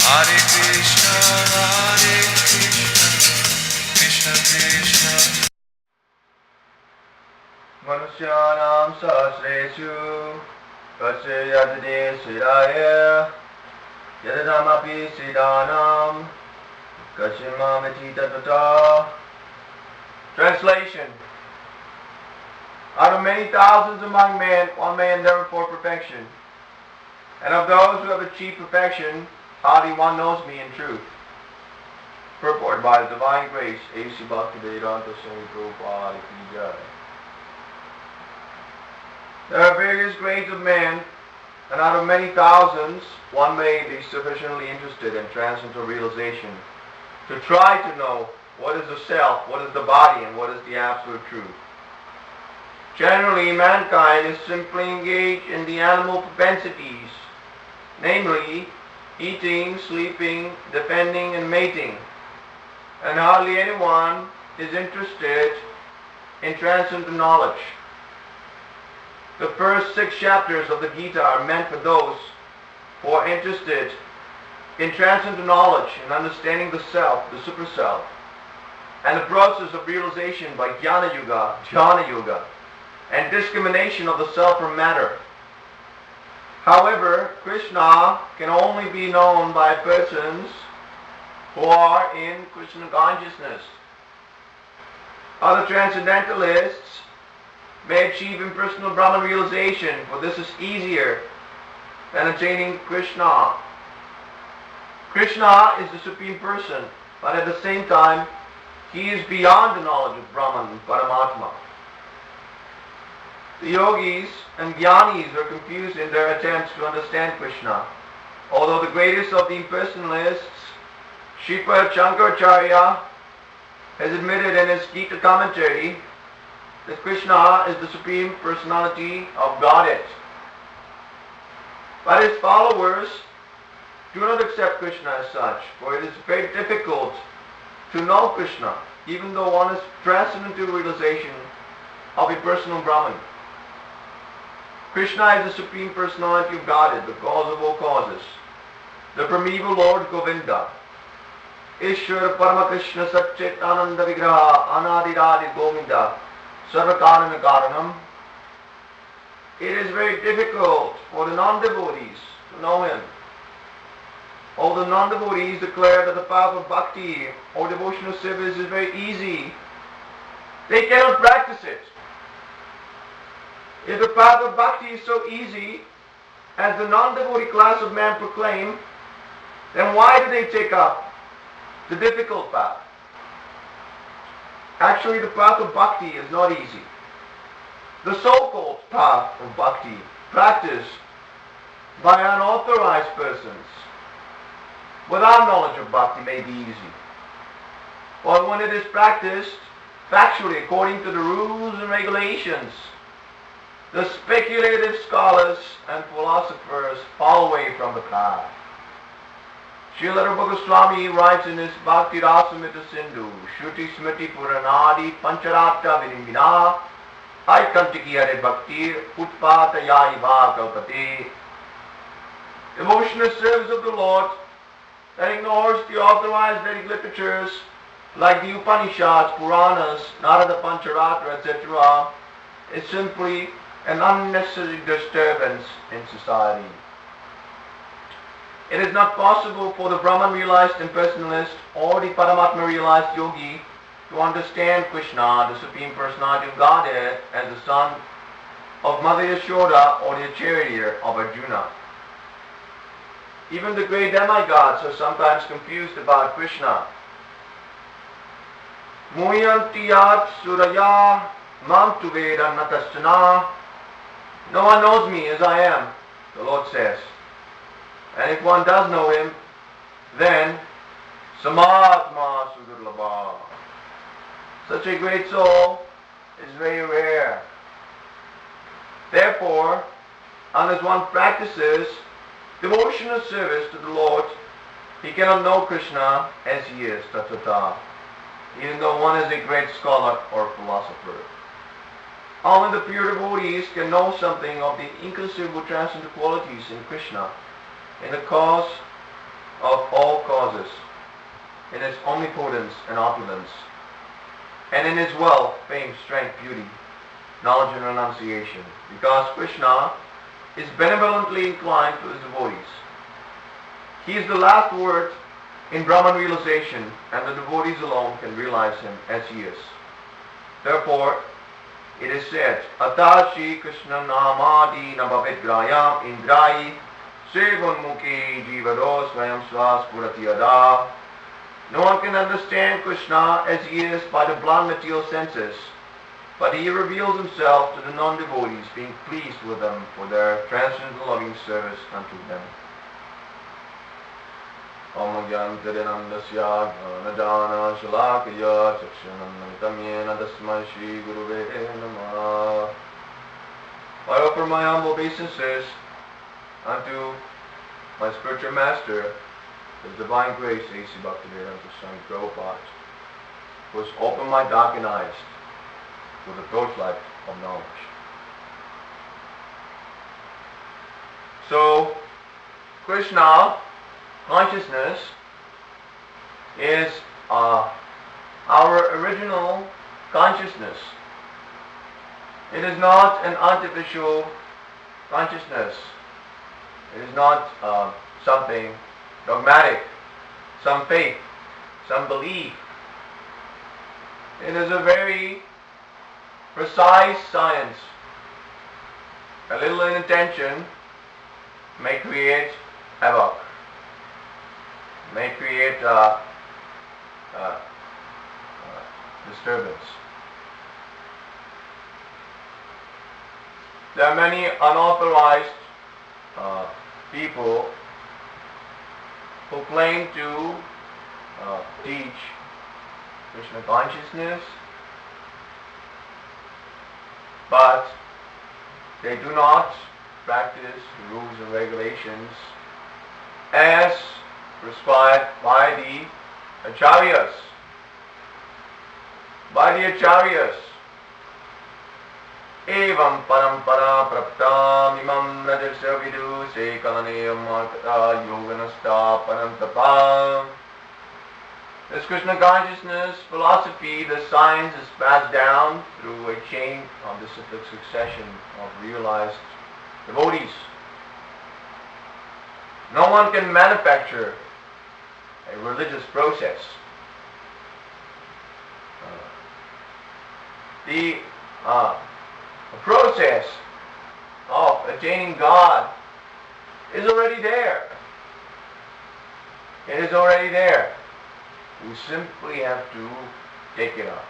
Hare Krishna, Krishna Krishna. Manusyanam sahasresu kasya yadade siraya yadadamapi siddhanam kasimamiti tatata. Translation. Out of many thousands among men, one may endeavor for perfection. And of those who have achieved perfection, hardly one knows me in truth. Purport by the Divine Grace, A.C. Bhaktivedanta Swami Prabhupada Ki Jai. There are various grades of men, and out of many thousands, one may be sufficiently interested in transcendental realization to try to know what is the self, what is the body, and what is the absolute truth. Generally, mankind is simply engaged in the animal propensities, namely, eating, sleeping, defending, and mating, and hardly anyone is interested in transcendental knowledge. The first 6 chapters of the Gita are meant for those who are interested in transcendental knowledge and understanding the self, the super self, and the process of realization by Jnana Yuga, Jnana Yuga, and discrimination of the self from matter. However, Krishna can only be known by persons who are in Krishna consciousness. Other transcendentalists may achieve impersonal Brahman realization, for this is easier than attaining Krishna. Krishna is the Supreme Person, but at the same time, he is beyond the knowledge of Brahman, Paramatma. The yogis and jnanis are confused in their attempts to understand Krishna. Although the greatest of the impersonalists, Srila Shankaracharya, has admitted in his Gita commentary that Krishna is the Supreme Personality of Godhead. But his followers do not accept Krishna as such, for it is very difficult to know Krishna, even though one is transcendental realization of a personal Brahman. Krishna is the Supreme Personality of Godhead, the cause of all causes, the primeval Lord Govinda, Ishvara Paramakrishna Satchit Ananda Vigraha Anadiradi Govinda Sarvakarana Karanam. It is very difficult for the non-devotees to know him. All the non-devotees declare that the path of bhakti or devotional service is very easy. They cannot practice it. If the path of bhakti is so easy, as the non-devotee class of men proclaim, then why do they take up the difficult path? Actually, the path of bhakti is not easy. The so-called path of bhakti, practiced by unauthorized persons, without knowledge of bhakti, may be easy. But when it is practiced factually according to the rules and regulations, the speculative scholars and philosophers fall away from the path. Srila Goswami writes in his Bhakti Rasamrita Sindhu, Shruti Smriti Puranadi Pancharata Vinimina Aikantiki Hare Bhakti Utpataya Iva Kalpate. Devotional service of the Lord that ignores the authorized Vedic literatures like the Upanishads, Puranas, Narada Pancharatra, etc. is simply an unnecessary disturbance in society. It is not possible for the Brahman realized impersonalist or the Paramatma realized yogi to understand Krishna, the Supreme Personality of Godhead, as the son of Mother Yashoda or the charioteer of Arjuna. Even the great demigods are sometimes confused about Krishna. Muyantiyat suraya mam tu veda natastana. No one knows me as I am, the Lord says. And if one does know him, then samatma sudurlabha. Such a great soul is very rare. Therefore, unless one practices devotional service to the Lord, he cannot know Krishna as he is, tatata, even though one is a great scholar or philosopher. Only the pure devotees can know something of the inconceivable transcendental qualities in Krishna, in the cause of all causes, in His omnipotence and opulence, and in His wealth, fame, strength, beauty, knowledge and renunciation, because Krishna is benevolently inclined to His devotees. He is the last word in Brahman realization, and the devotees alone can realize Him as He is. Therefore, it is said, Atashi Krishna Namadi Nabhavidrayam Indrayi Segunmukhi Jivado Swayam Swas Puratiyada. No one can understand Krishna as He is by the blunt material senses, but He reveals Himself to the non-devotees, being pleased with them for their transcendental loving service unto them. Om Gyan Tirinandasya Gnanajana Shalakaya Chakshanam Yena Tasmai Shri Guruve Namah. I offer my humble obeisances unto my spiritual master, His Divine Grace, A.C. Bhaktivedanta Swami Prabhupada, who has opened my darkened eyes with the torchlight of knowledge. So, Krishna consciousness is our original consciousness. It is not an artificial consciousness. It is not something dogmatic, some faith, some belief. It is a very precise science. A little inattention may create havoc, may create disturbance. There are many unauthorized people who claim to teach Krishna consciousness, but they do not practice the rules and regulations as prescribed by the acharyas. By the acharyas. Evam parampara praptam imam rajasya vidu se kalaneyam markata yoganasta parantapa. This Krishna consciousness philosophy, the science is passed down through a chain of disciplic succession of realized devotees. No one can manufacture a religious process. The process of attaining God is already there. It is already there. We simply have to take it up.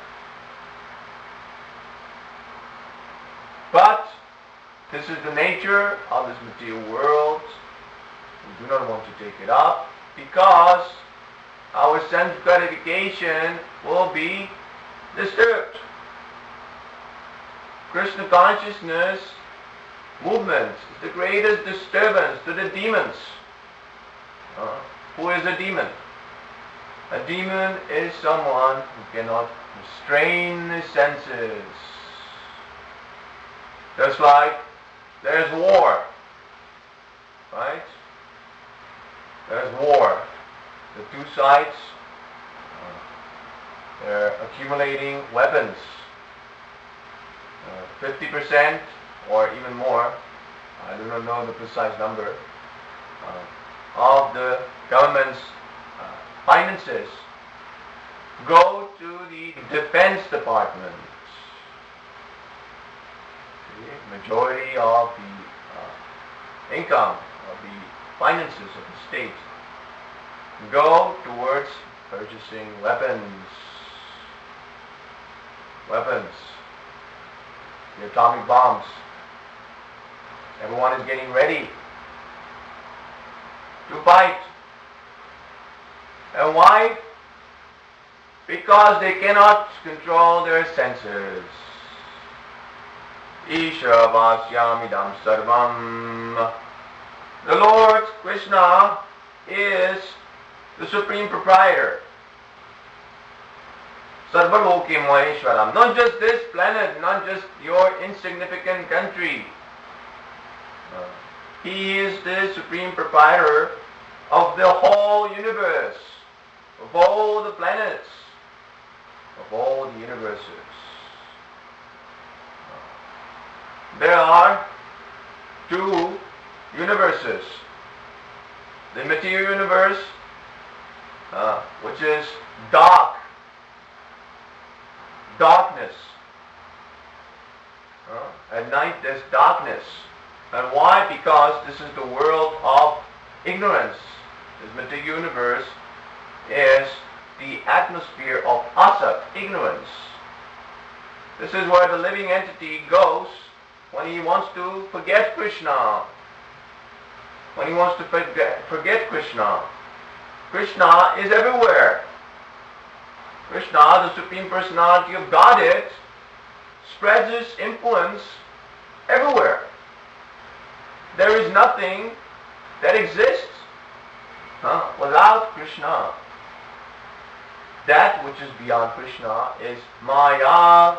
But this is the nature of this material world. We do not want to take it up because our sense gratification will be disturbed. Krishna consciousness movement is the greatest disturbance to the demons. Who is a demon? A demon is someone who cannot restrain his senses. Just like there's war, right? There's war. The two sides, they're accumulating weapons. 50% or even more, I do not know the precise number, of the government's finances go to the Defense Department. The majority of the income of the finances of the state go towards purchasing weapons. The atomic bombs. Everyone is getting ready to fight. And why? Because they cannot control their senses. Isha vasyamidam sarvam. The Lord Krishna is the supreme proprietor. Sarvaloki Maheshwaram. Not just this planet, not just your insignificant country. He is the supreme proprietor of the whole universe, of all the planets, of all the universes. There are two universes. The material universe, which is darkness. At night there's darkness. And why? Because this is the world of ignorance. This material universe is the atmosphere of asat, ignorance. This is where the living entity goes when he wants to forget Krishna. When he wants to forget Krishna. Krishna is everywhere. Krishna, the Supreme Personality of Godhead, spreads his influence everywhere. There is nothing that exists without Krishna. That which is beyond Krishna is Maya,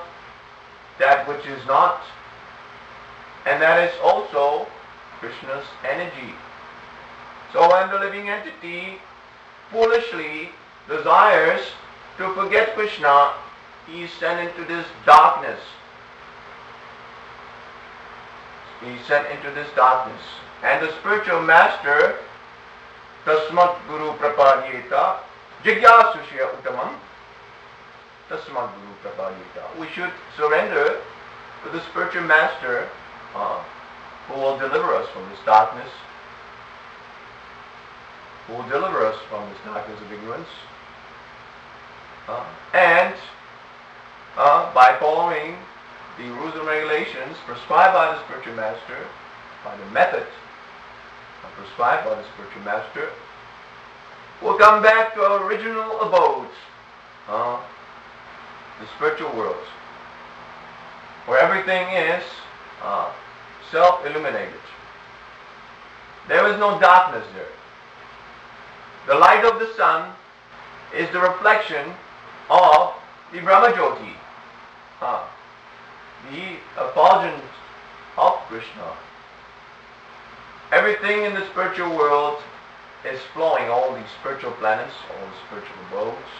that which is not. And that is also Krishna's energy. So when the living entity foolishly desires to forget Krishna, he is sent into this darkness. He is sent into this darkness. And the spiritual master, Tasmat Guru Prapadyeta, Jigyasusya Uttamam, Tasmat Guru Prapadyeta. We should surrender to the spiritual master who will deliver us from this darkness, who will deliver us from this darkness of ignorance. And by following the rules and regulations prescribed by the spiritual master, by the method prescribed by the spiritual master, we'll come back to our original abode, the spiritual world, where everything is self-illuminated. There is no darkness there. The light of the sun is the reflection of the Brahmajyoti, the effulgence of Krishna. Everything in the spiritual world is flowing. All these spiritual planets, all the spiritual abodes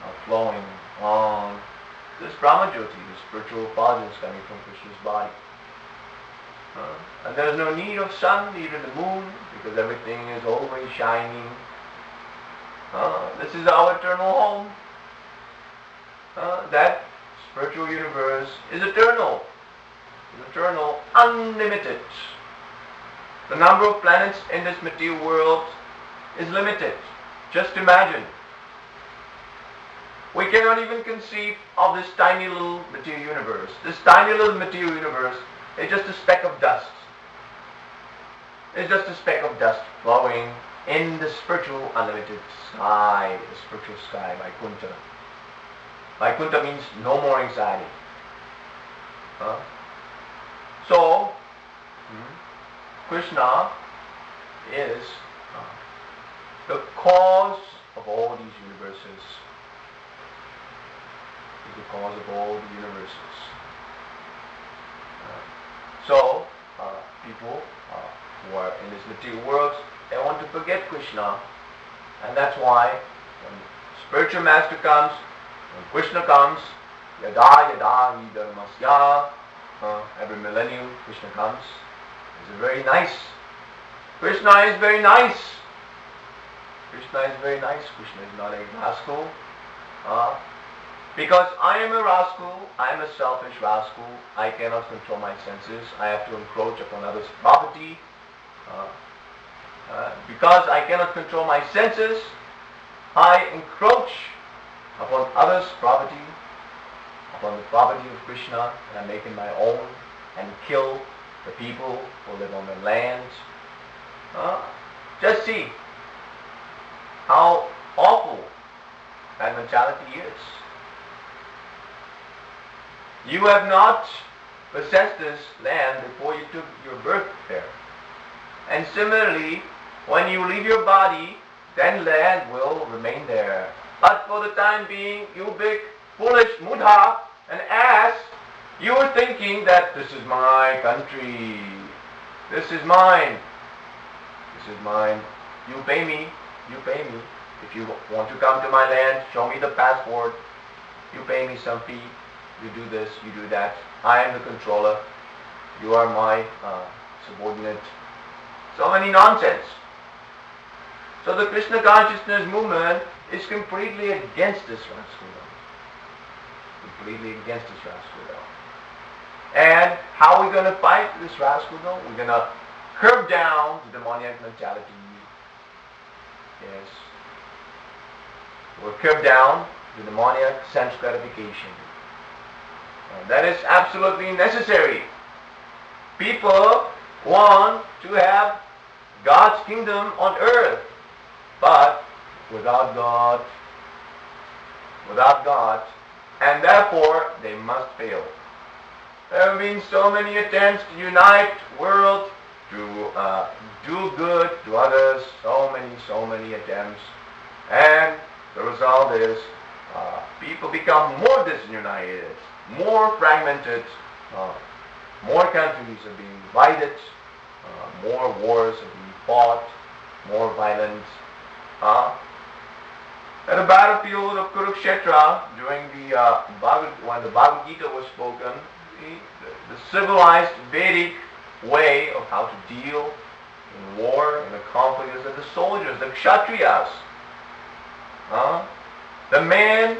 are flowing on this Brahmajyoti, the spiritual effulgence coming from Krishna's body. And there is no need of sun, neither the moon, because everything is always shining. This is our eternal home. That spiritual universe is eternal. Is eternal, unlimited. The number of planets in this material world is limited. Just imagine. We cannot even conceive of this tiny little material universe. This tiny little material universe is just a speck of dust. It's just a speck of dust flowing in the spiritual unlimited sky, the spiritual sky, Vaikuntha. Vaikuntha means no more anxiety. So, Krishna is the cause of all these universes. Is the cause of all the universes. So, people who are in this material world, they want to forget Krishna, and that's why when spiritual master comes, when Krishna comes, yada yada hi dharmasya, every millennium Krishna comes. It's very nice. Krishna is very nice. Krishna is very nice. Krishna is not a rascal. Because I am a rascal, I am a selfish rascal, I cannot control my senses, I have to encroach upon others' property. Because I cannot control my senses, I encroach upon others' property, upon the property of Krishna, and I make it my own, and kill the people who live on the land. Just see how awful that mentality is. You have not possessed this land before you took your birth there. And similarly, when you leave your body, then land will remain there. But for the time being, you big foolish mudha, an ass, you are thinking that this is my country. This is mine. This is mine. You pay me. You pay me. If you want to come to my land, show me the passport. You pay me some fee. You do this, you do that. I am the controller. You are my subordinate. So many nonsense. So the Krishna consciousness movement is completely against this rascaldom. Completely against this rascaldom. And how are we going to fight this rascaldom? We're going to curb down the demoniac mentality. Yes. We'll curb down the demoniac sense gratification. And that is absolutely necessary. People want to have God's kingdom on earth, but without God, and therefore they must fail. There have been so many attempts to unite world, to do good to others, so many attempts, and the result is people become more disunited, more fragmented, more countries are being divided, more wars are being fought, more violence. At the battlefield of Kurukshetra, during when the Bhagavadgita was spoken, the civilized Vedic way of how to deal in war, in a conflict, is that the soldiers, the kshatriyas, the men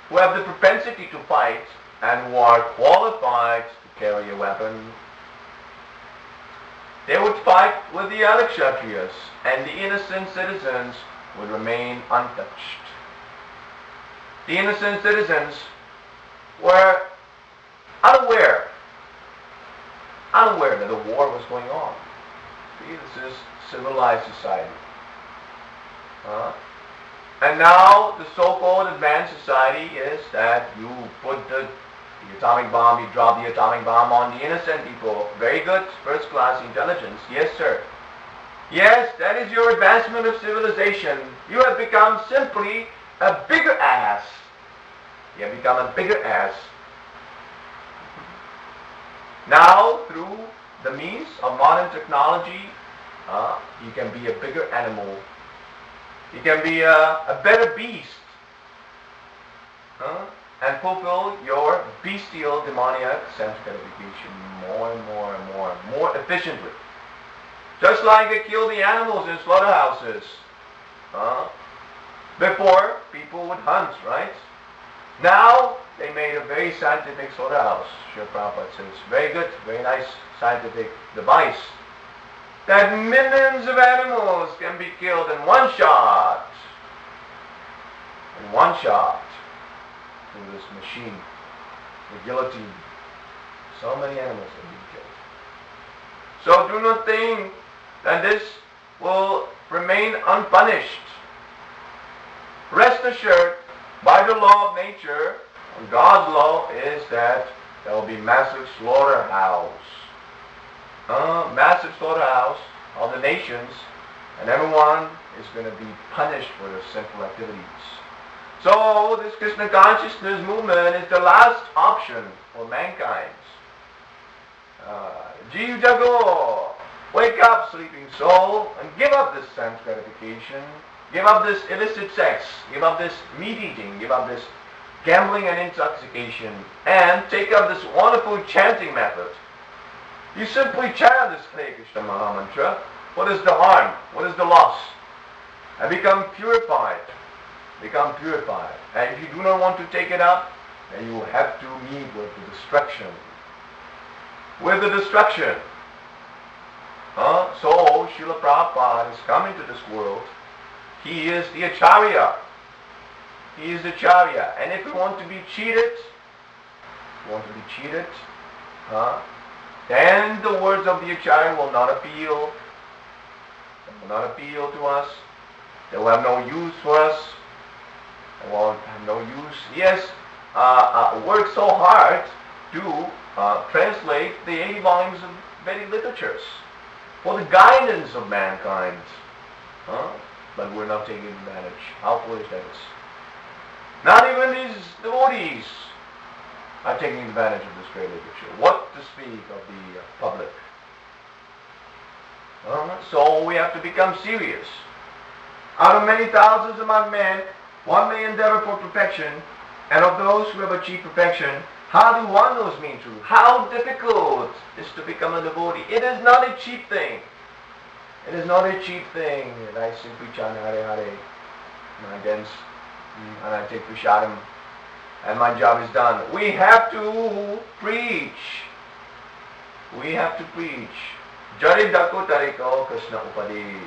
who have the propensity to fight and who are qualified to carry a weapon, they would fight with the other kshatriyas, and the innocent citizens would remain untouched. The innocent citizens were unaware that the war was going on. See, this is civilized society. And now the so-called advanced society is that you put the atomic bomb, you drop the atomic bomb on the innocent people. Very good, first-class intelligence. Yes, sir. Yes, that is your advancement of civilization. You have become simply a bigger ass. You have become a bigger ass. Now, through the means of modern technology, you can be a bigger animal. You can be a better beast. And fulfill your bestial demoniac sense gratification more and more and more and more efficiently. Just like they kill the animals in slaughterhouses. Before, people would hunt, right? Now, they made a very scientific slaughterhouse. Srila Prabhupada says, very good, very nice scientific device. That millions of animals can be killed in one shot. In one shot. Through this machine. The guillotine. So many animals are being killed. So do not think that this will remain unpunished. Rest assured, by the law of nature, God's law is that there will be massive slaughterhouse. Massive slaughterhouse of the nations, and everyone is going to be punished for their sinful activities. So this Krishna consciousness movement is the last option for mankind. Jeev Jago, wake up, sleeping soul, and give up this sense gratification. Give up this illicit sex. Give up this meat eating. Give up this gambling and intoxication. And take up this wonderful chanting method. You simply chant this Harekrishna Maha Mantra. What is the harm? What is the loss? And become purified. Become purified. And if you do not want to take it up, then you will have to meet with the destruction. With the destruction. So Srila Prabhupada is coming to this world. He is the Acharya. He is the Acharya. And if you want to be cheated, then the words of the Acharya will not appeal. They will not appeal to us. They will have no use for us. They will have no use. Yes, work so hard to translate the 80 volumes of Vedic literatures for the guidance of mankind. But we're not taking advantage. How foolish that is. Not even these devotees are taking advantage of this great literature. What to speak of the public? So we have to become serious. Out of many thousands among men, one may endeavor for perfection, and of those who have achieved perfection, how do one knows mean truth? How difficult is to become a devotee? It is not a cheap thing. It is not a cheap thing that I simply chant Hare Hare, and I dance, and I take prasadam, and my job is done. We have to preach. We have to preach. Jari dako tareko Krishna upadesh.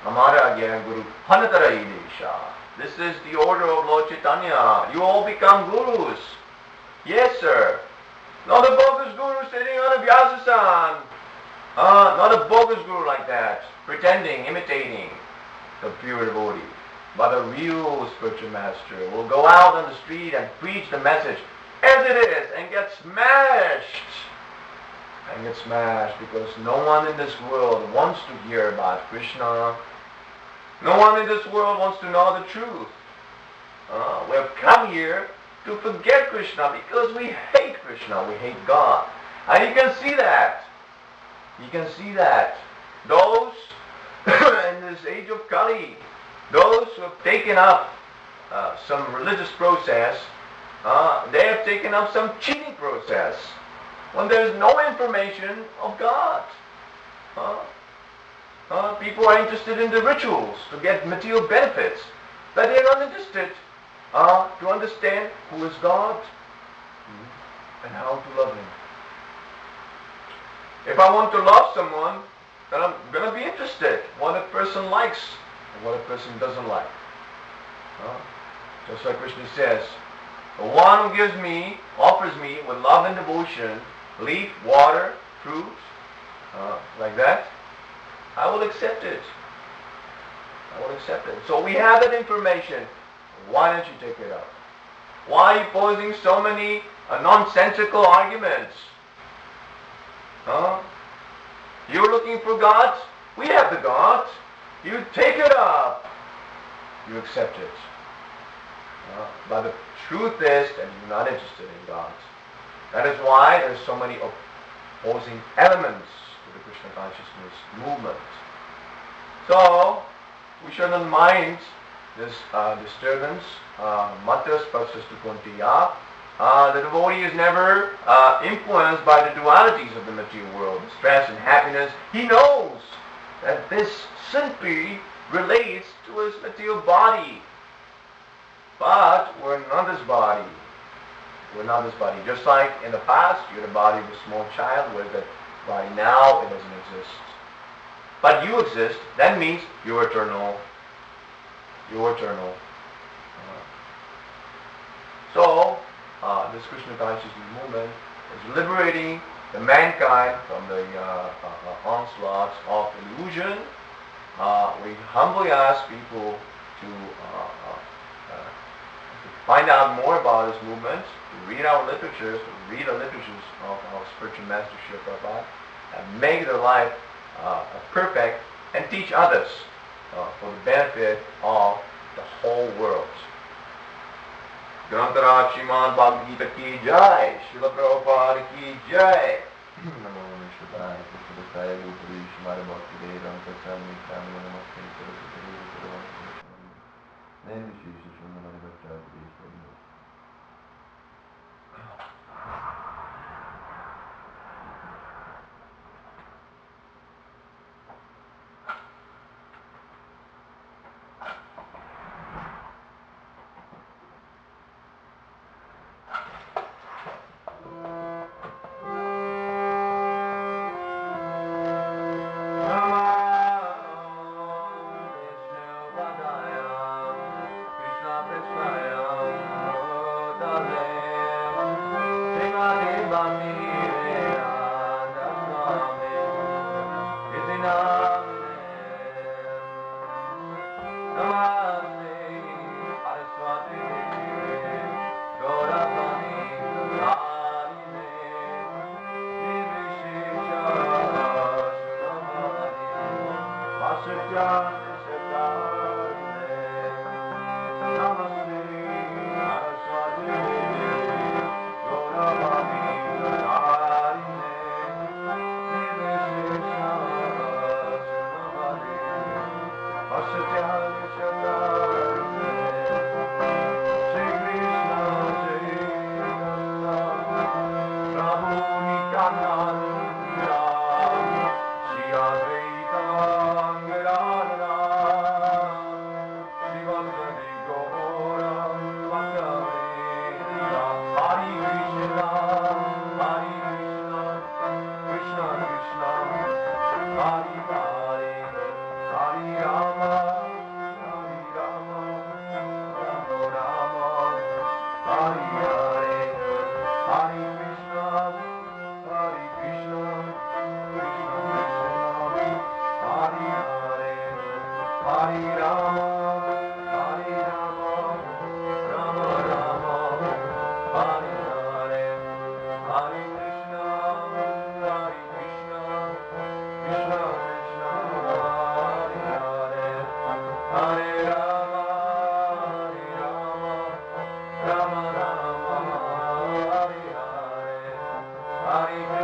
Amara agya guru hanatara idesha. This is the order of Lord Chaitanya. You all become gurus. Yes, sir. Not a bogus guru sitting on a vyasasan. Not a bogus guru like that, pretending, imitating the pure devotee. But a real spiritual master will go out on the street and preach the message as it is and get smashed. And get smashed because no one in this world wants to hear about Krishna. No one in this world wants to know the truth. We have come here to forget Krishna because we hate Krishna, we hate God. And you can see that. You can see that. Those in this age of Kali, those who have taken up some religious process, they have taken up some cheating process when there is no information of God. People are interested in the rituals to get material benefits, but they are not interested to understand who is God and how to love Him. If I want to love someone, then I'm going to be interested what a person likes and what a person doesn't like. Just like Krishna says, the one who gives me, offers me with love and devotion, leaf, water, fruit, like that, I will accept it. I will accept it. So we have that information. Why don't you take it up? Why are you posing so many nonsensical arguments? You're looking for gods? We have the gods. You take it up. You accept it. But the truth is that you're not interested in gods. That is why there's so many opposing elements to the Krishna consciousness movement. So, we shouldn't mind this disturbance. Matras pasastu kuntiya. The devotee is never influenced by the dualities of the material world, the stress and happiness. He knows that this simply relates to his material body. But we're not this body. We're not this body. Just like in the past, you had a body of a small child. Where's that body now? It doesn't exist. But you exist. That means you're eternal. You're eternal. So, this Krishna consciousness movement is liberating the mankind from the onslaughts of illusion. We humbly ask people to find out more about this movement, to read our literatures, to read the literatures of our spiritual master Srila Prabhupada, and make their life perfect, and teach others for the benefit of the whole world. Grantharaj Srimad Bhagavadgita ki jai, Srila Prabhupada ki jai. Namo Vishwadaya Prabhupada Gopuri Shmara Bhakti Vedam Tatsami Kramya Namaste Saraswati Name Shri Srimad Bhakti Hare